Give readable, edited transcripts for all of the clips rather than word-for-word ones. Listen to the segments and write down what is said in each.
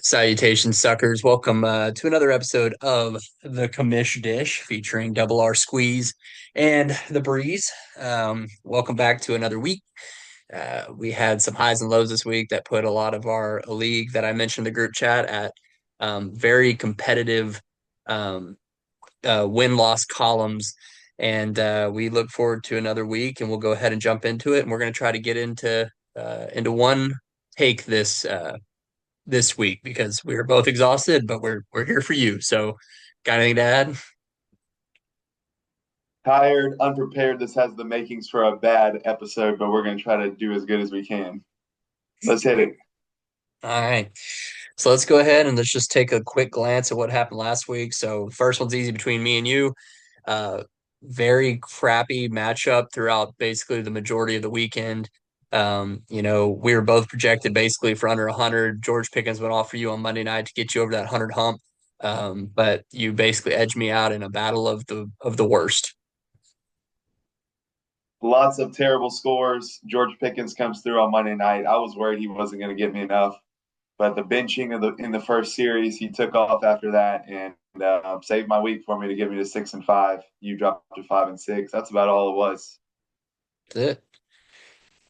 Salutations, suckers. Welcome to another episode of the Commish Dish featuring Double R Squeeze and the Breeze. Welcome back to another week. We had some highs and lows this week that put a lot of our league that I mentioned in the group chat at very competitive um, win-loss columns. And we look forward to another week, and we'll go ahead and jump into it. And we're going to try to get into one take this week because we were both exhausted, but we're here for you. So, got anything to add? Tired, unprepared. This has the makings for a bad episode, but we're going to try to do as good as we can. Let's hit it. All right. So let's go ahead and let's just take a quick glance at what happened last week. So first one's easy between me and you. Uh, Very crappy matchup throughout basically the majority of the weekend. We were both projected basically for under 100. George Pickens went off for you on Monday night to get you over that 100 hump. But you basically edged me out in a battle of the worst. Lots of terrible scores. George Pickens comes through on Monday night. I was worried he wasn't going to get me enough, but the benching of the in the first series, he took off after that and saved my week for me to get me to 6-5. You dropped to 5-6. That's about all it was. That's it.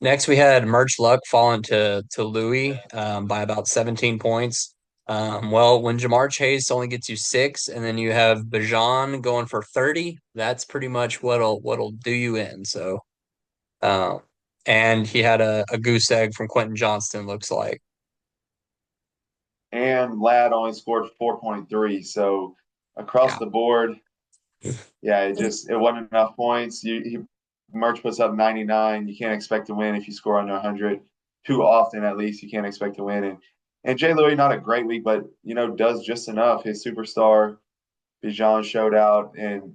Next, we had Merch Luck falling to Louis by about 17 points. Well, when Jamar Chase only gets you six, and then you have Bajan going for 30, that's pretty much what'll do you in. So, um, and he had a goose egg from Quentin Johnston, looks like. And Ladd only scored 4.3. So across Yeah. the board, yeah, it wasn't enough points. Merch puts up 99. You can't expect to win if you score under 100 too often. At least you can't expect to win. And Jay Louis, not a great week, but does just enough. His superstar Bijan showed out, and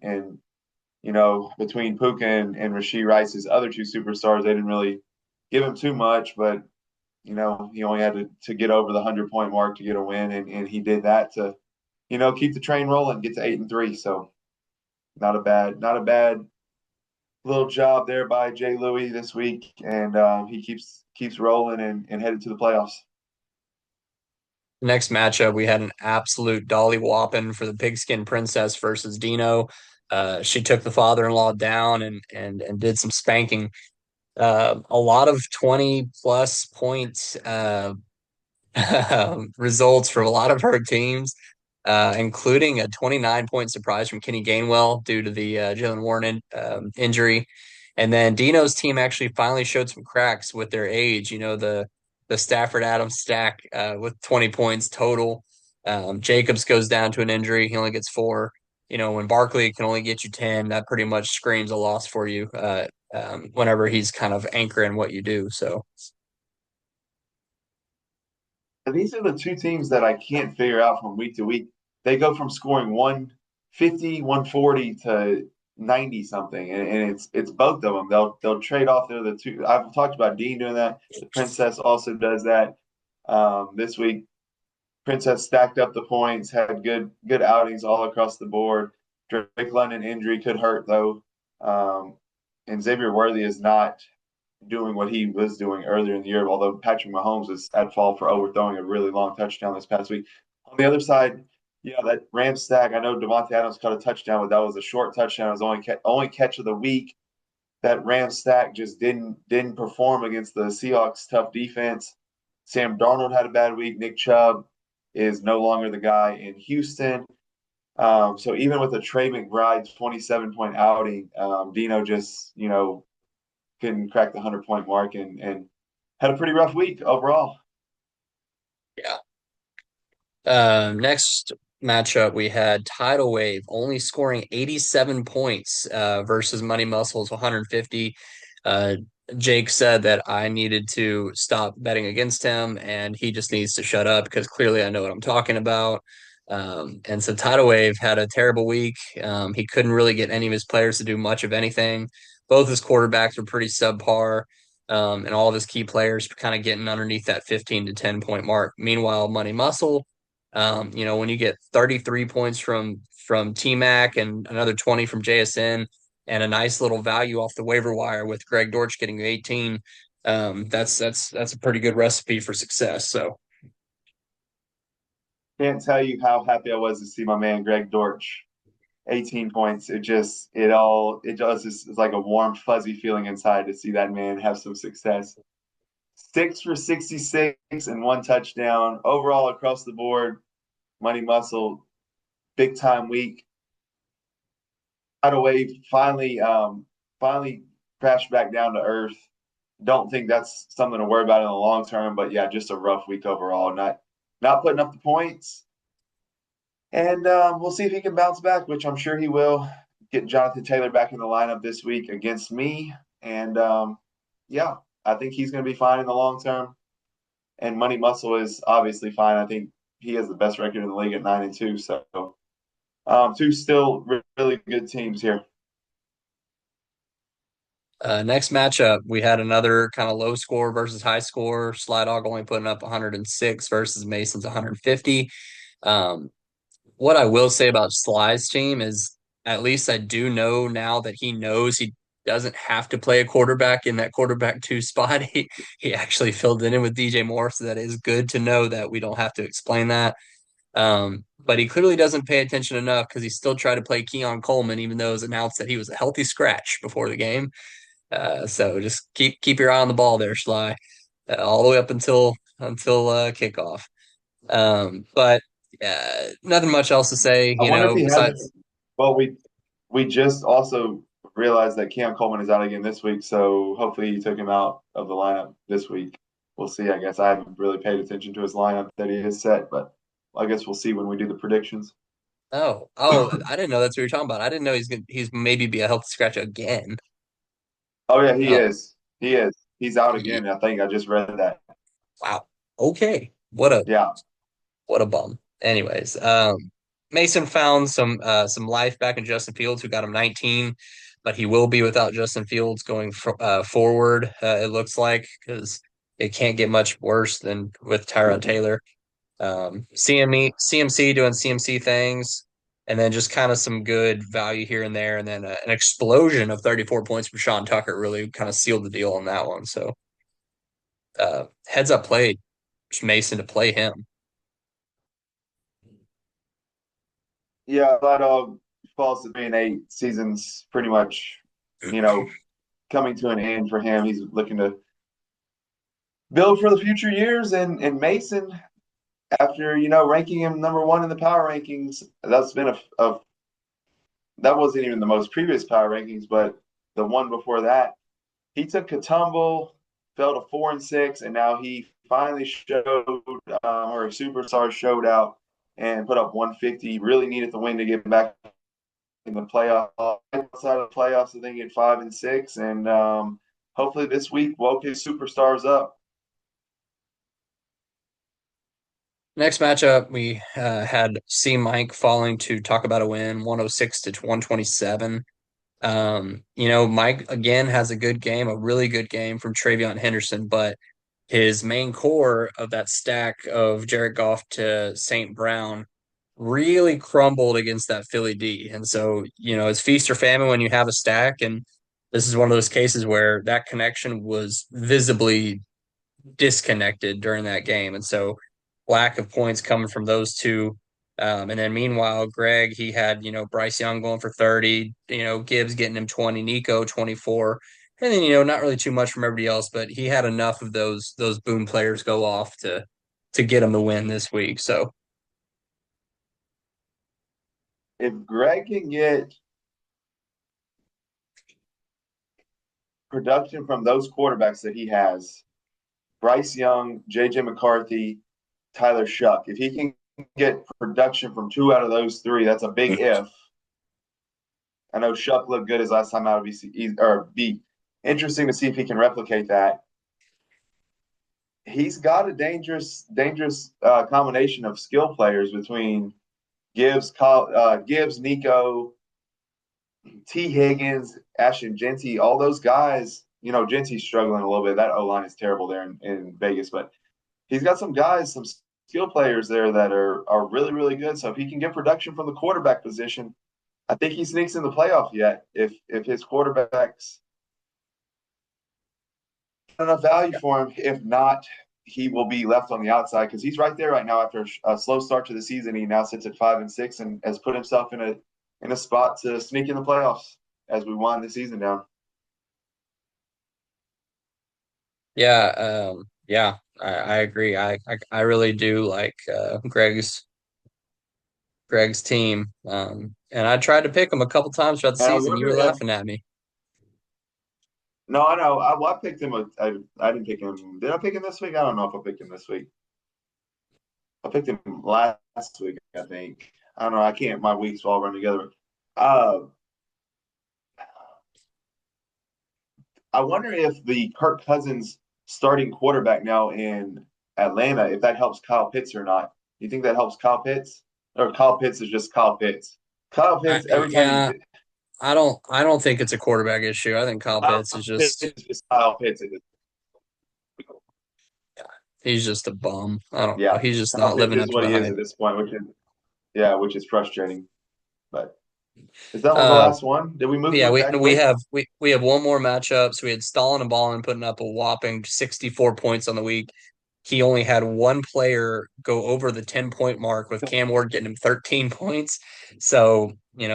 between Puka and Rasheed Rice, his other two superstars, they didn't really give him too much, but he only had to get over the 100 point mark to get a win, and he did that to keep the train rolling, get to 8-3. So not a bad little job there by Jay Louis this week, and he keeps rolling and headed to the playoffs. Next matchup, we had an absolute dolly whopping for the Pigskin Princess versus Dino. She took the father-in-law down and did some spanking. A lot of 20 plus point results from a lot of her teams, including a 29-point surprise from Kenny Gainwell due to the Jalen Warren injury. And then Dino's team actually finally showed some cracks with their age. The Stafford Adams stack with 20 points total. Jacobs goes down to an injury. He only gets four. When Barkley can only get you 10, that pretty much screams a loss for you whenever he's kind of anchoring what you do. So, And these are the two teams that I can't figure out from week to week. They go from scoring 150, 140 to 90 something, and it's both of them. They'll trade off. They're the two. I've talked about Dean doing that. The Princess also does that. This week, Princess stacked up the points, had good outings all across the board. Drake London injury could hurt though, and Xavier Worthy is not doing what he was doing earlier in the year, although Patrick Mahomes was at fault for overthrowing a really long touchdown this past week. On the other side, that Rams stack, I know Devontae Adams caught a touchdown, but that was a short touchdown. It was only catch of the week. That Rams stack just didn't perform against the Seahawks' tough defense. Sam Darnold had a bad week. Nick Chubb is no longer the guy in Houston. So even with a Trey McBride 27-point outing, Dino just couldn't crack the 100-point mark and had a pretty rough week overall. yeah. Next matchup, we had Tidal Wave only scoring 87 points versus Money Muscles 150. Uh, Jake said that I needed to stop betting against him and he just needs to shut up because clearly I know what I'm talking about. And so Tidal Wave had a terrible week. He couldn't really get any of his players to do much of anything. Both his quarterbacks were pretty subpar. And all of his key players kind of getting underneath that 15 to 10 point mark. Meanwhile, Money Muscle, when you get 33 points from T Mac and another 20 from JSN and a nice little value off the waiver wire with Greg Dortch getting you 18, that's a pretty good recipe for success. So Can't tell you how happy I was to see my man Greg Dortch, 18 points. It does this. It's like a warm, fuzzy feeling inside to see that man have some success. 6 for 66 and one touchdown overall across the board. Money Muscle, big time week. Tidal Wave finally crashed back down to earth. Don't think that's something to worry about in the long term, but yeah, just a rough week overall. Not putting up the points, and we'll see if he can bounce back, which I'm sure he will. Get Jonathan Taylor back in the lineup this week against me, and yeah, I think he's going to be fine in the long term. And Money Muscle is obviously fine. I think he has the best record in the league at 9-2. So two still really good teams here. Next matchup, we had another kind of low score versus high score. Sly Dog only putting up 106 versus Mason's 150. Um, what I will say about Sly's team is at least I do know now that he knows he doesn't have to play a quarterback in that quarterback two spot. He actually filled it in with DJ Moore, so that is good to know that we don't have to explain that. But he clearly doesn't pay attention enough because he still tried to play Keon Coleman, even though it was announced that he was a healthy scratch before the game. So just keep your eye on the ball there, Sly, all the way up until kickoff. But nothing much else to say, I wonder if he has. besides. Well, we just also realized that Keon Coleman is out again this week, so hopefully he took him out of the lineup this week. We'll see. I guess I haven't really paid attention to his lineup that he has set, but I guess we'll see when we do the predictions. Oh, I didn't know that's what you're talking about. I didn't know he's maybe be a healthy scratch again. Oh yeah, he Oh, is. He is. He's out ye- again. I think I just read that. wow. Okay. Yeah. What a bum. Anyways, Mason found some life back in Justin Fields, who got him 19, but he will be without Justin Fields going forward. It looks like because it can't get much worse than with Tyrod Taylor. CMC doing CMC things, and then just kind of some good value here and there, and then an explosion of 34 points from Sean Tucker really kind of sealed the deal on that one. So heads up play Mason to play him. Yeah, but falls to being 8 seasons pretty much, you know, coming to an end for him. He's looking to build for the future years and Mason, after, ranking him number one in the power rankings, that's been a that wasn't even the most previous power rankings, but the one before that, he took a tumble, fell to 4-6, and now he finally showed, or a superstar showed out and put up 150. Really needed the win to get back in the playoff. Outside of the playoffs, I think at 5-6, and hopefully this week woke his superstars up. Next matchup, we had C Mike falling to talk about a win, 106 to 127. Mike again has a good game, a really good game from Travion Henderson, but his main core of that stack of Jared Goff to St. Brown really crumbled against that Philly D. And so, it's feast or famine when you have a stack. And this is one of those cases where that connection was visibly disconnected during that game. And so lack of points coming from those two. And then meanwhile, Greg, he had, Bryce Young going for 30, Gibbs getting him 20, Nico 24. And then, not really too much from everybody else, but he had enough of those boom players go off to get him the win this week. So If Greg can get production from those quarterbacks that he has, Bryce Young, JJ McCarthy, Tyler Shuck, if he can get production from two out of those three, that's a big if. I know Shuck looked good his last time out of BC, or be interesting to see if he can replicate that. He's got a dangerous combination of skill players between Gibbs, Nico, T. Higgins, Ashton Genty, all those guys. Genty's struggling a little bit. That O line is terrible there in Vegas, but he's got some guys, some skill players there that are really, really good. So if he can get production from the quarterback position, I think he sneaks in the playoff yet. If his quarterbacks enough value for him. If not, he will be left on the outside because he's right there right now after a slow start to the season. He now sits at 5-6 and has put himself in a spot to sneak in the playoffs as we wind the season down. Yeah, I agree. I really do like Greg's team. And I tried to pick him a couple times throughout the And I season. You wonder were if laughing at me. no, I know I picked him. I didn't pick him. Did I pick him this week? I don't know if I picked him this week. I picked him last week. I think. I don't know. I can't. My weeks all run together. Uh, I wonder if the Kirk Cousins starting quarterback now in Atlanta, if that helps Kyle Pitts or not. You think that helps Kyle Pitts? Or Kyle Pitts is just Kyle Pitts? Kyle Pitts, every time Yeah, I don't think it's a quarterback issue. I think Kyle Kyle Pitts is Pitts just is just Kyle Pitts. he's just a bum. I don't know. Yeah, He's just Kyle not Pitts living is up to what the he is hype. at this point, which is frustrating. But is that one the Uh last one? Did we move yeah, to we back to we back? have we have one more matchup. So we had Stalin and Ballin putting up a whopping 64 points on the week. He only had one player go over the 10-point mark with Cam Ward getting him 13 points. So,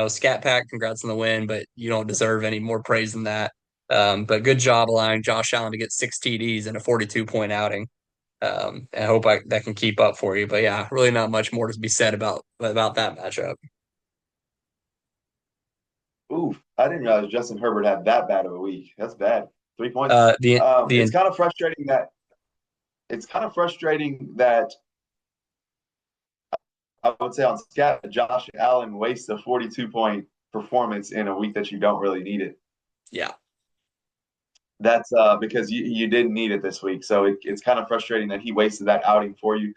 Scat Pack, congrats on the win, but you don't deserve any more praise than that. But good job allowing Josh Allen to get 6 TDs in a 42-point outing. I hope that can keep up for you. But yeah, really not much more to be said about that matchup. Oof, I didn't realize Justin Herbert had that bad of a week. That's bad. 3 points. Uh, the It's the kind of frustrating that I would say on scat Josh Allen wastes a 42-point performance in a week that you don't really need it. Yeah, That's because you didn't need it this week. So it's kind of frustrating that he wasted that outing for you.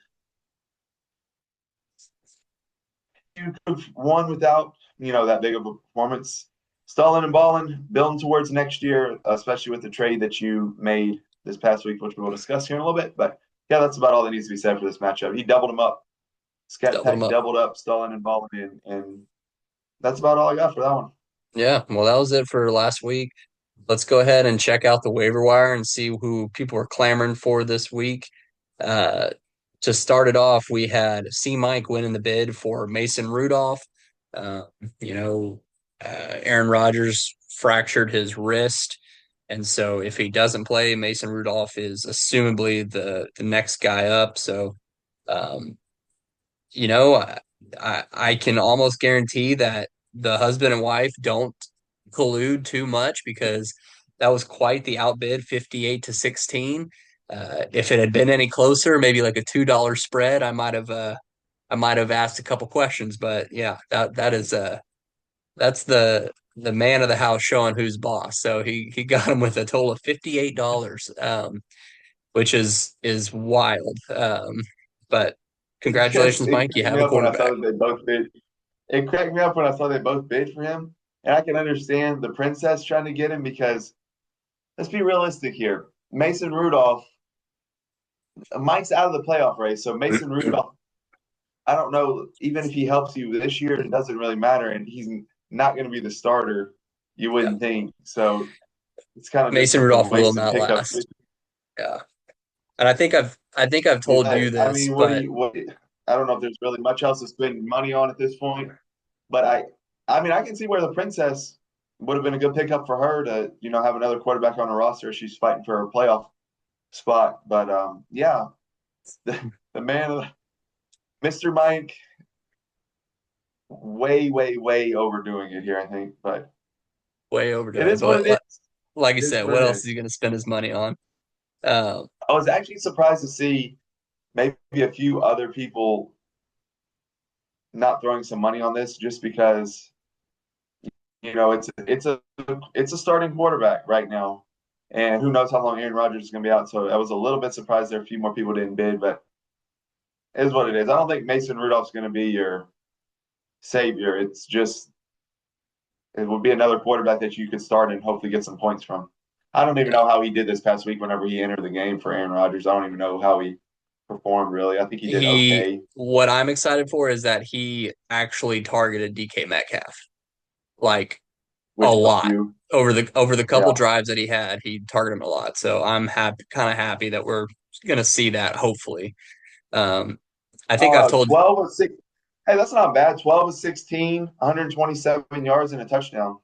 You could have won without, that big of a performance. Stalling and balling, building towards next year, especially with the trade that you made this past week, which we will discuss here in a little bit. But yeah, that's about all that needs to be said for this matchup. He doubled him up. Scat doubled them Pack up. doubled up Stalling and balling, and that's about all I got for that one. Yeah, well, that was it for last week. Let's go ahead and check out the waiver wire and see who people are clamoring for this week. Uh, to start it off, we had C Mike winning the bid for Mason Rudolph. Uh, you know, Aaron Rodgers fractured his wrist. And so if he doesn't play, Mason Rudolph is assumably the next guy up. So, um, you know, I can almost guarantee that the husband and wife don't collude too much because that was quite the outbid, 58-16. If it had been any closer, maybe like a $2 spread, I might have asked a couple questions, but yeah, that's the man of the house showing who's boss. So he got him with a total of $58, which is wild. But Yes, congratulations, it Mike. You cracked have me a up when I quarterback. saw that they both bid. It cracked me up when I saw they both bid for him, and I can understand the princess trying to get him because let's be realistic here. Mason Rudolph, Mike's out of the playoff race, so Mason Rudolph. I don't know. Even if he helps you this year, it doesn't really matter, and he's not going to be the starter. You Yeah. wouldn't think so. It's kind of just Mason some Rudolph will wasted not pickups. last. Yeah. And I think I've told But you I this, mean, but I don't know if there's really much else to spend money on at this point. But I mean, I can see where the princess would have been a good pickup for her to, have another quarterback on her roster. She's fighting for a playoff spot. But yeah, the man, Mr. Mike, way, way, way overdoing it here, I think. But way it overdoing it. is what But it is. like I It is said, what what it else is is. he going to spend his money on? Um, I was actually surprised to see maybe a few other people not throwing some money on this just because it's a starting quarterback right now, and who knows how long Aaron Rodgers is going to be out. So I was a little bit surprised there a few more people didn't bid, but it is what it is. I don't think Mason Rudolph's going to be your savior. It's just it would be another quarterback that you could start and hopefully get some points from. I don't even yeah. know how he did this past week. Whenever he entered the game for Aaron Rodgers, I don't even know how he performed. Really, I think he did okay, What I'm excited for is that he actually targeted DK Metcalf like a which helped lot you. over the couple Yeah, drives that he had. He targeted him a lot. So I'm kind of happy that we're gonna see that hopefully. Um, I think I've told 12 of 6. Hey, that's not bad. 12 of 16, 127 yards and a touchdown.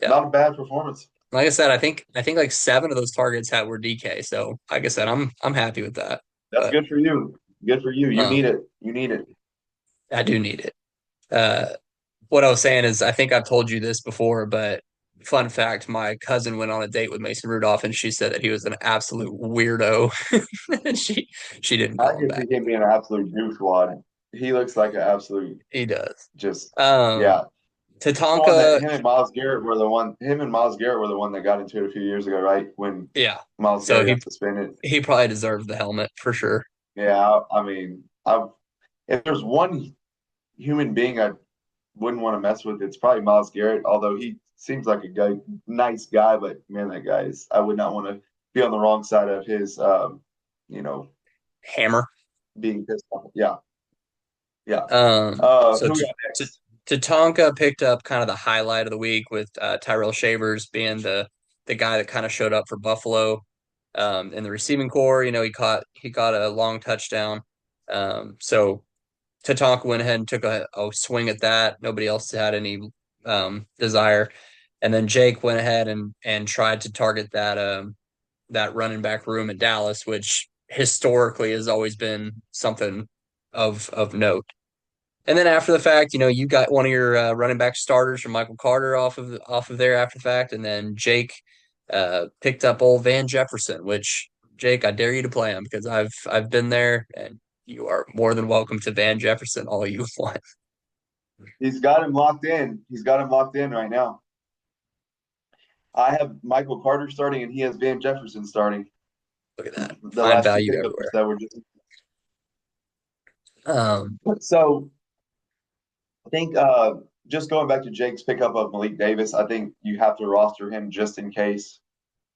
yeah. Not a bad performance. Like I said, I think like seven of those targets had were DK. So like I said, I'm happy with that. That's But good for you. Good for you. You need um, it. You need it. I do need it. Uh, what I was saying is, I think I've told you this before, but fun fact: my cousin went on a date with Mason Rudolph, and she said that he was an absolute weirdo, and she didn't I call him can see back. him being an absolute douchewad. He looks like an absolute He does. just Um, yeah. The one that Tatanka, him and Miles Garrett were the one. Him and Miles Garrett were the one that got into it a few years ago, right? When yeah. Miles So Garrett he got suspended. he probably deserved the helmet for sure. Yeah, I mean, if there's one human being I wouldn't want to mess with, it's probably Miles Garrett. Although he seems like a guy, nice guy, but man, that guy is. I would not want to be on the wrong side of his, you know, Hammer. being pissed off. Yeah, yeah. So Who we got to next? Tatanka picked up kind of the highlight of the week with Tyrell Shavers being the guy that kind of showed up for Buffalo in the receiving core. You know, he caught a long touchdown. So Tatanka went ahead and took a swing at that. Nobody else had any desire. And then Jake went ahead and tried to target that running back room at Dallas, which historically has always been something of note. And then after the fact, you know, you got one of your running back starters from Michael Carter off of there after the fact, and then Jake picked up old Van Jefferson. Which Jake, I dare you to play him because I've been there, and you are more than welcome to Van Jefferson all you want. He's got him locked in. He's got him locked in right now. I have Michael Carter starting, and he has Van Jefferson starting. Look at that, The find last two value pickups everywhere. that were just Um, so. I think just going back to Jake's pickup of Malik Davis, I think you have to roster him just in case.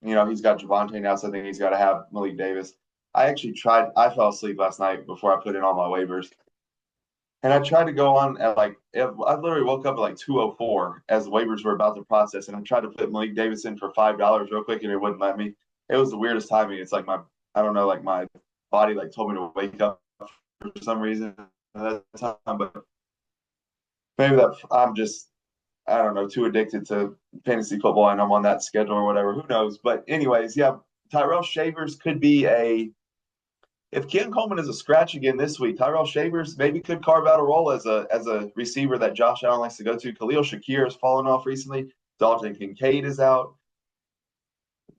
You know, he's got Javante now, so I think he's got to have Malik Davis. I actually tried. I fell asleep last night before I put in all my waivers, and I tried to go on at like I literally woke up at like 2:04 as the waivers were about to process, and I tried to put Malik Davis in for $5 real quick, and it wouldn't let me. It was the weirdest timing. It's like my I don't know, like my body like told me to wake up for some reason at that time, but maybe that I'm just I don't know too addicted to fantasy football and I'm on that schedule or whatever. Who knows? But anyways, yeah, Tyrell Shavers could be a if Ken Coleman is a scratch again this week, Tyrell Shavers maybe could carve out a role as a receiver that Josh Allen likes to go to. Khalil Shakir has fallen off recently. Dalton Kincaid is out.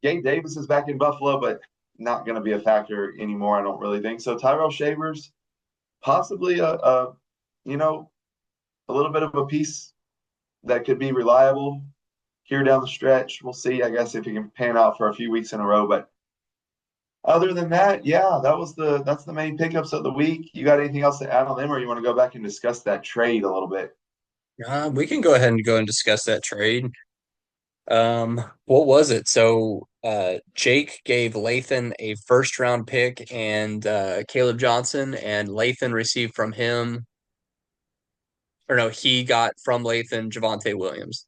Gabe Davis is back in Buffalo, but not going to be a factor anymore. I don't really think so. Tyrell Shavers, possibly a you know a little bit of a piece that could be reliable here down the stretch. We'll see, I guess, if he can pan out for a few weeks in a row. But other than that, yeah, that's the main pickups of the week. You got anything else to add on them, or you want to go back and discuss that trade a little bit? we can go ahead and go and discuss that trade. What was it? So, Jake gave Lathan a first round pick and Caleb Johnson, and Lathan received from him, or no, he got from Lathan Javante Williams.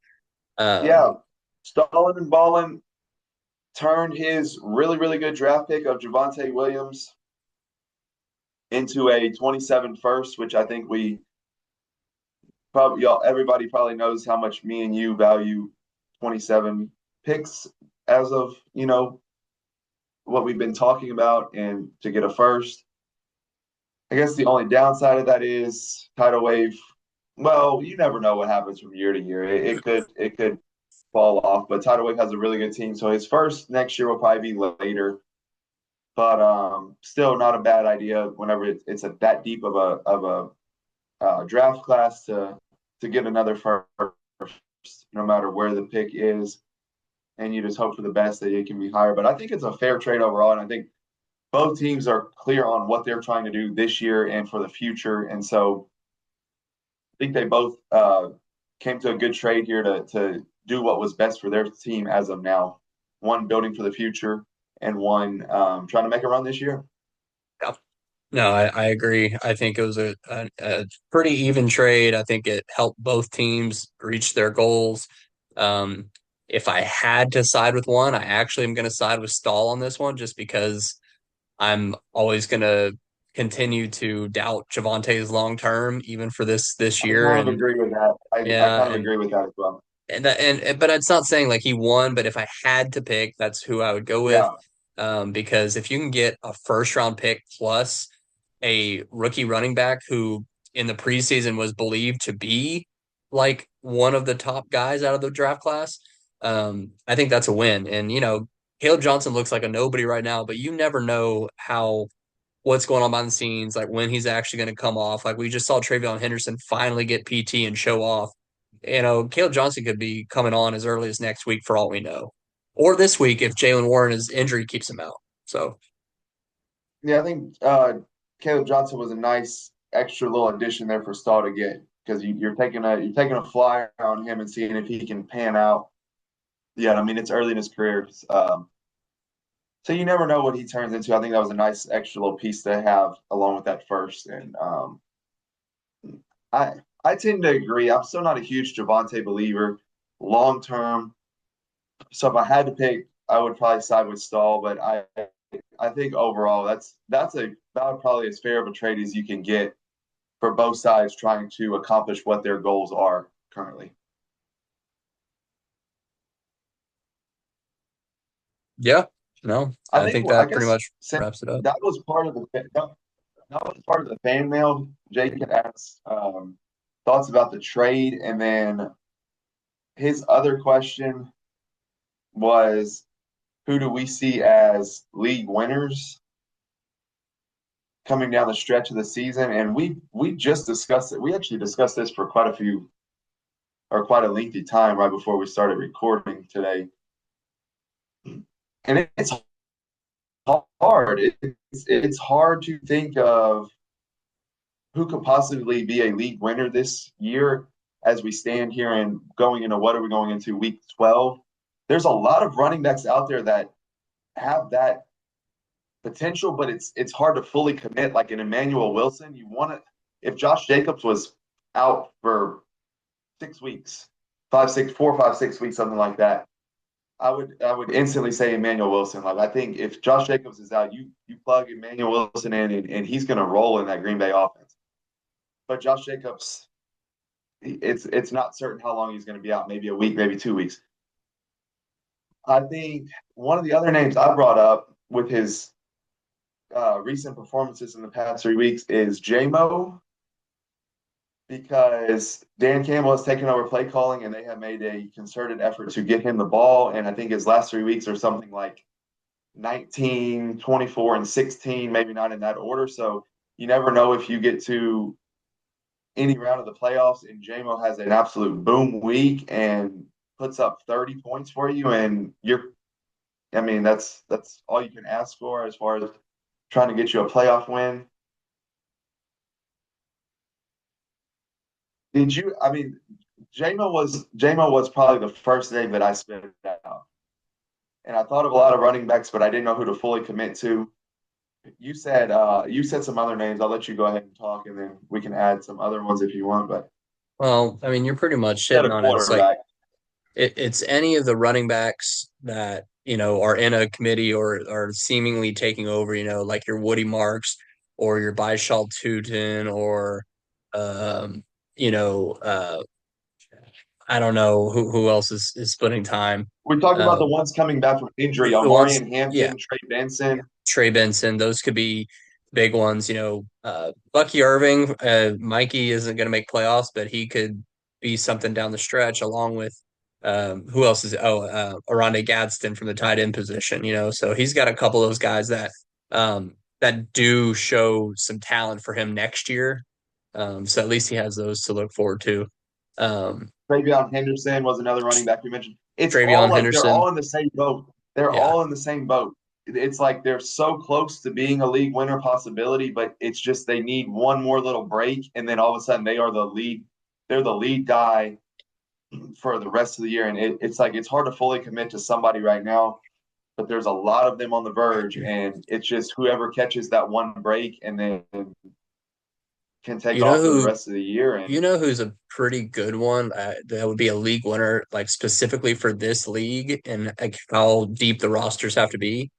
Yeah, Um, Stalin and Ballin turned his really good draft pick of Javante Williams into a 27 first, which I think we probably y'all everybody probably knows how much me and you value 27 picks as of what we've been talking about and to get a first. I guess the only downside of that is tidal wave. Well, you never know what happens from year to year. It could fall off, but tidal wave has a really good team, so his first next year will probably be later. But still not a bad idea whenever it's a, that deep of a draft class to get another first, no matter where the pick is, and you just hope for the best that it can be higher. But I think it's a fair trade overall, and I think both teams are clear on what they're trying to do this year and for the future. And so I think they both came to a good trade here to do what was best for their team as of now. One building for the future, and one trying to make a run this year. yeah. No, I agree. I think it was a pretty even trade. I think it helped both teams reach their goals. Um, if I had to side with one, I actually am going to side with Stahl on this one just because I'm always gonna continue to doubt Javante's long term, even for this I year. kind of And agree with that. I yeah, kind of agree with that as well. but it's not saying like he won, but if I had to pick, that's who I would go with. Yeah. Because if you can get a first round pick plus a rookie running back who in the preseason was believed to be like one of the top guys out of the draft class, I think that's a win. And Caleb Johnson looks like a nobody right now, but you never know how what's going on behind the scenes, like when he's actually going to come off. Like we just saw Travion Henderson finally get PT and show off. Caleb Johnson could be coming on as early as next week for all we know, or this week if Jalen Warren's injury keeps him out. So Yeah, I think Caleb Johnson was a nice extra little addition there for Stahl to get because you're taking a flyer on him and seeing if he can pan out. Yeah, I mean it's early in his career, so you never know what he turns into. I think that was a nice extra little piece to have along with that first. And I I tend to agree. I'm still not a huge Javante believer long term. So if I had to pick, I would probably side with Stahl. But I think overall that's about probably as fair of a trade as you can get for both sides trying to accomplish what their goals are currently. yeah, no, I I think think I that pretty guess much since wraps it up. that was part of the fan mail. Jake had asked thoughts about the trade, and then his other question was, who do we see as league winners coming down the stretch of the season? And we just discussed it. We actually discussed this for quite a lengthy time right before we started recording today. And it's hard. It's hard to think of who could possibly be a league winner this year as we stand here and going into what are we going into week 12. There's a lot of running backs out there that have that potential, but it's hard to fully commit. Like an Emmanuel Wilson, you want to if Josh Jacobs was out for 6 weeks, 4, 5, 6 weeks, something like that. I would instantly say Emmanuel Wilson. Like I think if Josh Jacobs is out, you plug Emmanuel Wilson in and he's going to roll in that Green Bay offense. But Josh Jacobs, it's not certain how long he's going to be out. Maybe a week, maybe 2 weeks. I think one of the other names I brought up with his recent performances in the past 3 weeks is JMO because Dan Campbell has taken over play calling and they have made a concerted effort to get him the ball. And I think his last 3 weeks are something like 19, 24, and 16, maybe not in that order. So you never know if you get to any round of the playoffs and JMO has an absolute boom week and puts up 30 points for you and I mean that's all you can ask for as far as trying to get you a playoff win. Did you I mean JMO was probably the first name that I spit out. And I thought of a lot of running backs, but I didn't know who to fully commit to. You said some other names. I'll let you go ahead and talk, and then we can add some other ones if you want. But Well, I mean, you're pretty much said hitting a on it. It's like quarterback. it's any of the running backs that are in a committee or are seemingly taking over. Like your Woody Marks or your Bishal Tootin or um, you know, I don't know who else is splitting time. We talked about the Um, ones coming back from injury: the ones, Omarion yeah, Hampton, Trey yeah, Benson. Trey Benson, those could be big ones. Bucky Irving, Mikey isn't going to make playoffs, but he could be something down the stretch, along with who else is? Oh, Aronde Gadsden from the tight end position. So he's got a couple of those guys that do show some talent for him next year. So at least he has those to look forward to. Um, Travion Henderson was another running back we mentioned. It's all Travion like they're Henderson, all in the same boat. They're yeah. all in the same boat. It's like they're so close to being a league winner possibility, but it's just they need one more little break, and then all of a sudden they are the lead. They're the lead guy for the rest of the year, and it's like it's hard to fully commit to somebody right now. But there's a lot of them on the verge, and it's just whoever catches that one break and then can take You know off for the who rest of the year. You And know who's a pretty good one that would be a league winner, like specifically for this league and like how deep the rosters have to be?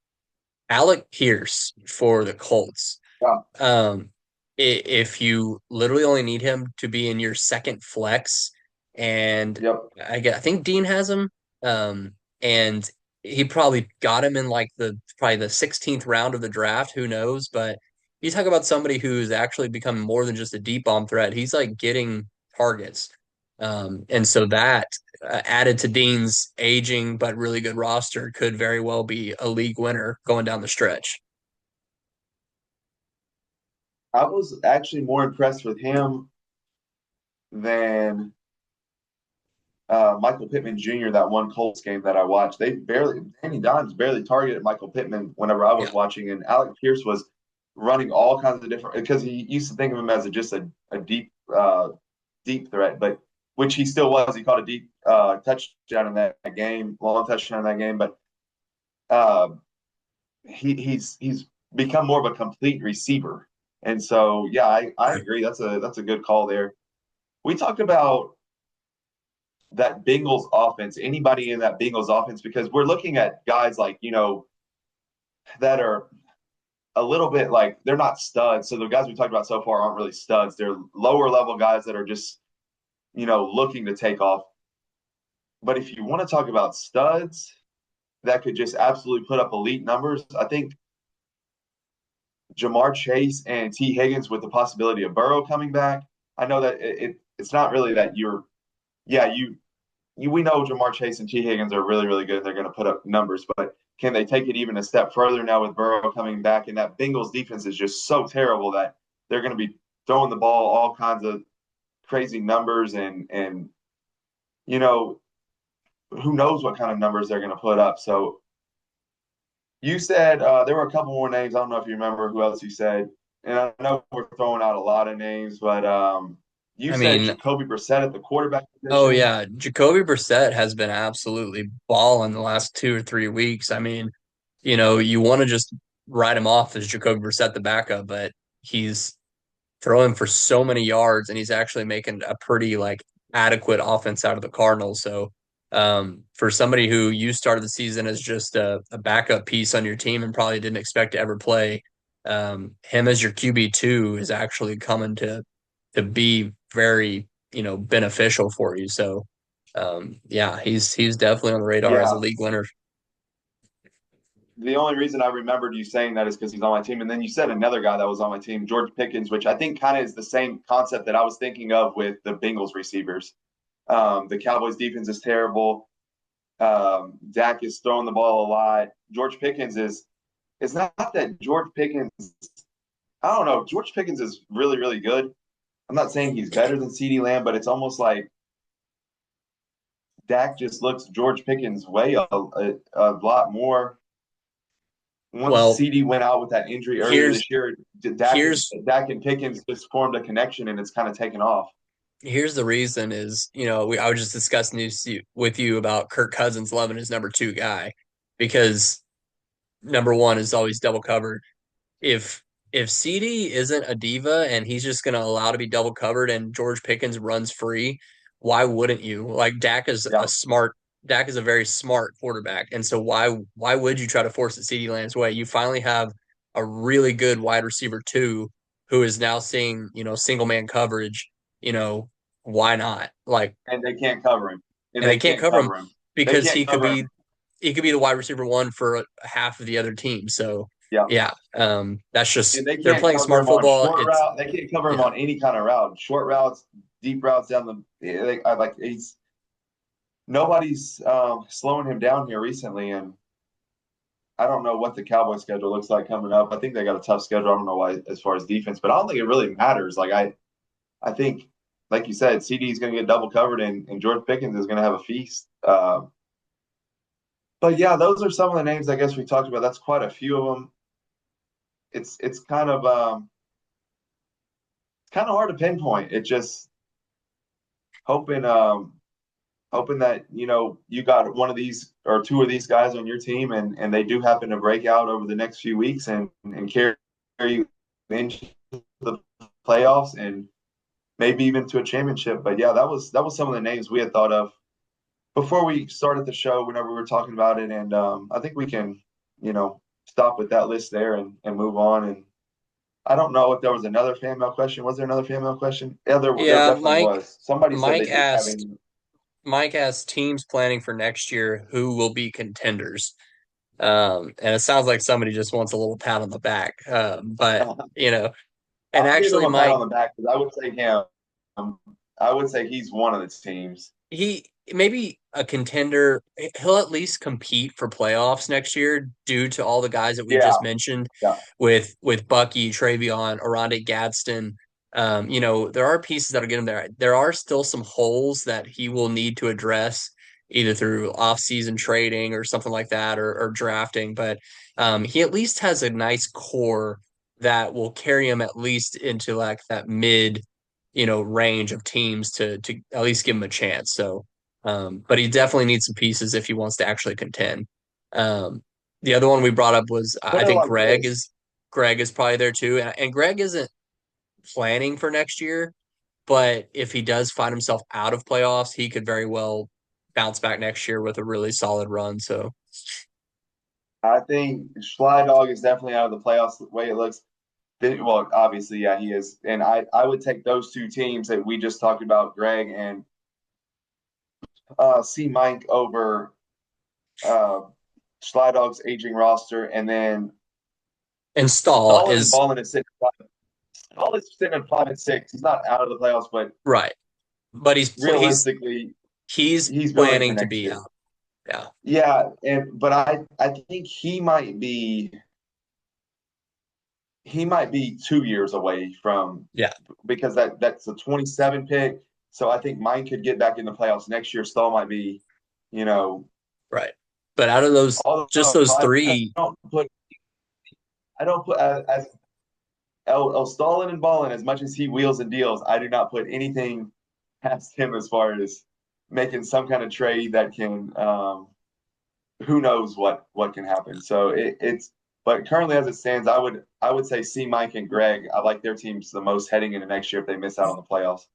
Alec Pierce for the Colts. Yeah. Um, if you literally only need him to be in your second flex, and Yep. I think Dean has him, and he probably got him in like the 16th round of the draft. Who knows? But you talk about somebody who's actually become more than just a deep bomb threat. He's like getting targets, and so that added to Dean's aging but really good roster could very well be a league winner going down the stretch. I was actually more impressed with him than Michael Pittman Jr. that one Colts game that I watched. Danny Dimes barely targeted Michael Pittman whenever I was Yeah. watching, and Alec Pierce was running all kinds of different because he used to think of him as just a deep threat, but which he still was. He caught a deep touchdown in that game, long touchdown in that game, but uh, he's become more of a complete receiver. And so, yeah, I agree. That's a good call there. We talked about that Bengals offense, anybody in that Bengals offense, because we're looking at guys like, that are a little bit like they're not studs. So the guys we talked about so far aren't really studs. They're lower level guys that are just, looking to take off. But if you want to talk about studs that could just absolutely put up elite numbers, I think Jamar Chase and T. Higgins with the possibility of Burrow coming back. I know that it's not really that yeah, we know Jamar Chase and T. Higgins are really, really good. They're going to put up numbers, but can they take it even a step further now with Burrow coming back? And that Bengals defense is just so terrible that they're going to be throwing the ball all kinds of crazy numbers and you know who knows what kind of numbers they're going to put up. So you said there were a couple more names. I don't know if you remember who else you said, and I know we're throwing out a lot of names, but you I said mean, Jacoby Brissett at the quarterback oh position. yeah, Jacoby Brissett has been absolutely balling the last 2 or 3 weeks. I mean, you want to just write him off as Jacoby Brissett the backup, but he's throwing for so many yards and he's actually making a pretty like adequate offense out of the Cardinals. So for somebody who you started the season as just a backup piece on your team and probably didn't expect to ever play, him as your QB2 is actually coming to be very, beneficial for you. So yeah, he's definitely on the radar as a Yeah, league winner. the only reason I remembered you saying that is because he's on my team. And then you said another guy that was on my team, George Pickens, which I think kind of is the same concept that I was thinking of with the Bengals receivers. The Cowboys defense is terrible. Dak is throwing the ball a lot. George Pickens is. It's not that George Pickens. I don't know. George Pickens is really, really good. I'm not saying he's better than CeeDee Lamb, but it's almost like Dak just looks George Pickens way a lot more. Once Well, CD went out with that injury earlier here's this year, here's Dak and Pickens just formed a connection, and it's kind of taken off. here's the reason is, I was just discussing this with you about Kirk Cousins loving his number two guy because number one is always double covered. If if CD isn't a diva and he's just going to allow to be double covered and George Pickens runs free, why wouldn't you? Like Yeah, Dak is a very smart quarterback, and so why would you try to force it CD Lamb's way? You finally have a really good wide receiver too, who is now seeing single man coverage. You know why not? Like, and they can't cover him, and and they they can't can't cover him cover him. They because can't cover him. he could be the wide receiver one for half of the other team. So Yeah, yeah, that's and just they they're can't playing cover smart him on football. short It's route. They can't cover him yeah. on any kind of route. Short routes, deep routes down the. I like he's nobody's slowing him down here recently, and I don't know what the Cowboys schedule looks like coming up. I think they got a tough schedule. I don't know why as far as defense, but I don't think it really matters. Like I think, like you said, CD is going to get double covered, and George Pickens is going to have a feast. But yeah, those are some of the names I guess we talked about. That's quite a few of them. It's kind of hard to pinpoint. It just hoping hoping that you got one of these or two of these guys on your team, and they do happen to break out over the next few weeks and carry you into the playoffs and maybe even to a championship. But yeah, that was some of the names we had thought of before we started the show whenever we were talking about it, and I think we can stop with that list there and move on. And I don't know if there was another fan mail question. Was there another fan mail question? Yeah, there Yeah, definitely was. Somebody said they Mike didn't have asked any. Mike asked teams planning for next year who will be contenders. And it sounds like somebody just wants a little pat on the back. But you know, and I'll give him actually, a pat Mike, on the back because I would say him. I would say he's one of the teams. he maybe a contender. He'll at least compete for playoffs next year due to all the guys that we Yeah, just mentioned yeah. with Bucky, Travion, Aronde Gadsden. There are pieces that'll get him there. There are still some holes that he will need to address either through off-season trading or something like that or drafting. But he at least has a nice core that will carry him at least into like that mid range of teams to at least give him a chance. So, but he definitely needs some pieces if he wants to actually contend. The other one we brought up was Put I it think like this. Greg is probably there too, and Greg isn't planning for next year, but if he does find himself out of playoffs, he could very well bounce back next year with a really solid run. So, I think Sly Dog is definitely out of the playoffs the way it looks. Well, obviously, yeah, he is. And I would take those two teams that we just talked about, Greg and C Mike over uh, Sly Dog's aging roster, and then and Stahl Stalin and is Ballin is sitting. Stalin's sitting at 5-6. He's not out of the playoffs, but right, but realistically, he's he's building for planning to next be year. out. Yeah, Yeah, and but I think he might be 2 years away from yeah, because that's a 27 pick. So I think mine could get back in the playoffs next year. Stahl might be, you know, right. But out of those, just although those three, I don't put as El Stalin and Ballin as much as he wheels and deals. I do not put anything past him as far as making some kind of trade that can. Who knows what can happen? So it's. But currently, as it stands, I would say C Mike and Greg. I like their teams the most heading into next year if they miss out on the playoffs.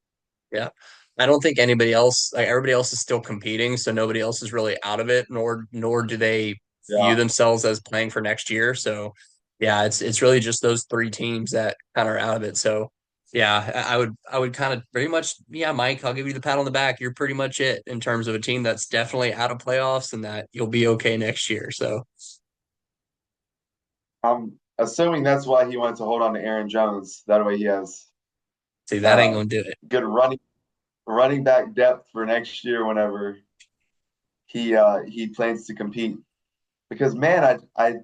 yeah. I don't think anybody else, like everybody else is still competing, so nobody else is really out of it, nor do they view Yeah. themselves as playing for next year. So yeah, it's really just those three teams that kind of are out of it. So yeah, I would kind of pretty much, yeah, Mike, I'll give you the pat on the back. You're pretty much it in terms of a team that's definitely out of playoffs and that you'll be okay next year. So I'm assuming that's why he wanted to hold on to Aaron Jones. That way he has see, that ain't uh, gonna do it. good running back depth for next year whenever he plans to compete. Because man, I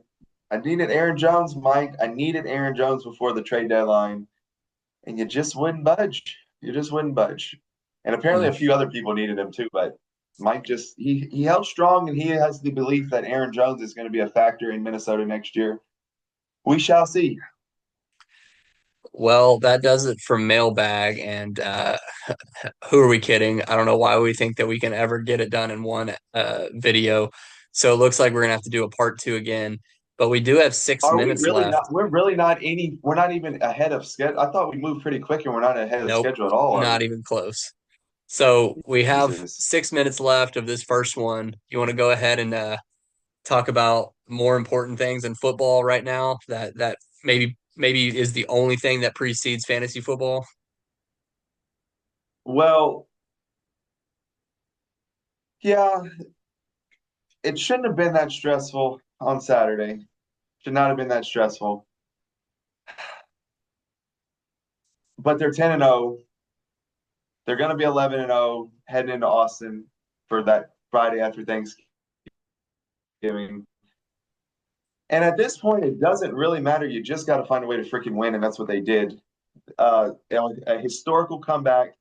needed Aaron Jones, Mike. I needed Aaron Jones before the trade deadline, and you just wouldn't budge. You just wouldn't budge. And apparently a Mm. few other people needed him too, but Mike just he held strong and he has the belief that Aaron Jones is going to be a factor in Minnesota next year. We shall see. Well, that does it for mailbag. And who are we kidding? I don't know why we think that we can ever get it done in one video. So it looks like we're gonna have to do a part two again. But we do have six Are we minutes really left. not? We're really not any. We're not even ahead of schedule. I thought we moved pretty quick, and we're not ahead of Nope, schedule at all. Are not we? even close. So we have Jesus. 6 minutes left of this first one. You want to go ahead and talk about more important things in football right now? That maybe is the only thing that precedes fantasy football. Well, yeah, it shouldn't have been that stressful on Saturday. Should not have been that stressful. But they're 10-0. They're going to be 11-0 heading into Austin for that Friday after Thanksgiving. And at this point, it doesn't really matter. You just got to find a way to freaking win, and that's what they did. A historical comeback.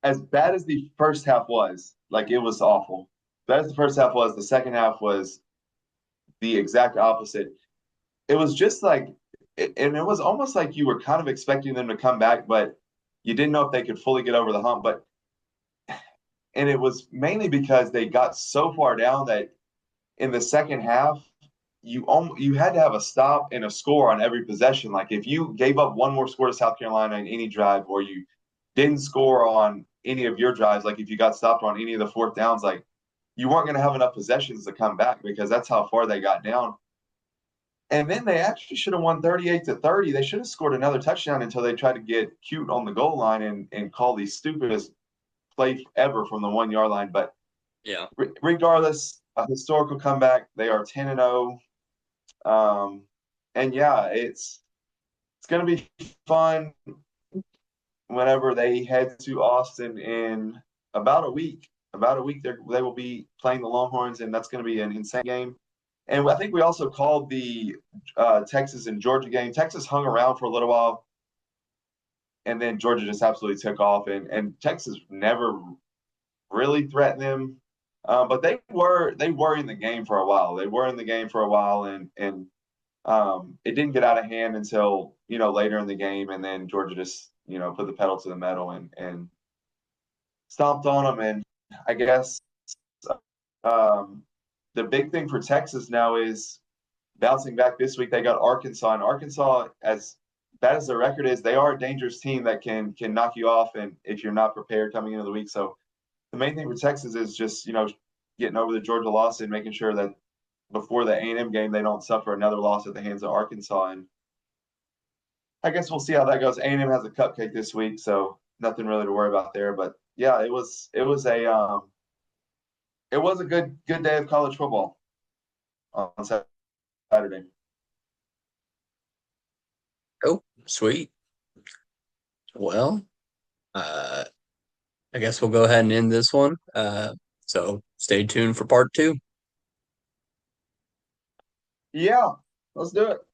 As bad as the first half was, like it was awful. Bad as the first half was, the second half was the exact opposite. It was just like, and it was almost like you were kind of expecting them to come back, but you didn't know if they could fully get over the hump. And it was mainly because they got so far down that in the second half, you had to have a stop and a score on every possession. Like if you gave up one more score to South Carolina in any drive, or you didn't score on any of your drives, like if you got stopped on any of the fourth downs, like you weren't going to have enough possessions to come back because that's how far they got down. And then they actually should have won 38-30. They should have scored another touchdown until they tried to get cute on the goal line and call the stupidest play ever from the 1 yard line. But Yeah. regardless, a historical comeback. They are 10-0. And yeah, it's going to be fun whenever they head to Austin in about a week. About a week, they will be playing the Longhorns, and that's going to be an insane game. And I think we also called the Texas and Georgia game. Texas hung around for a little while, and then Georgia just absolutely took off. And Texas never really threatened them, but they were in the game for a while. They were in the game for a while, and it didn't get out of hand until later in the game, and then Georgia just put the pedal to the metal and stomped on them. And I guess um, the big thing for Texas now is bouncing back this week. They got Arkansas, and Arkansas, as bad as their record is, they are a dangerous team that can knock you off, and if you're not prepared coming into the week. So the main thing for Texas is just getting over the Georgia loss and making sure that before the A&M game they don't suffer another loss at the hands of Arkansas. And I guess we'll see how that goes. A&M has a cupcake this week, so nothing really to worry about there. But yeah, it was a good day of college football on Saturday. Oh, sweet. Well, uh, I guess we'll go ahead and end this one. So stay tuned for part two. Yeah, let's do it.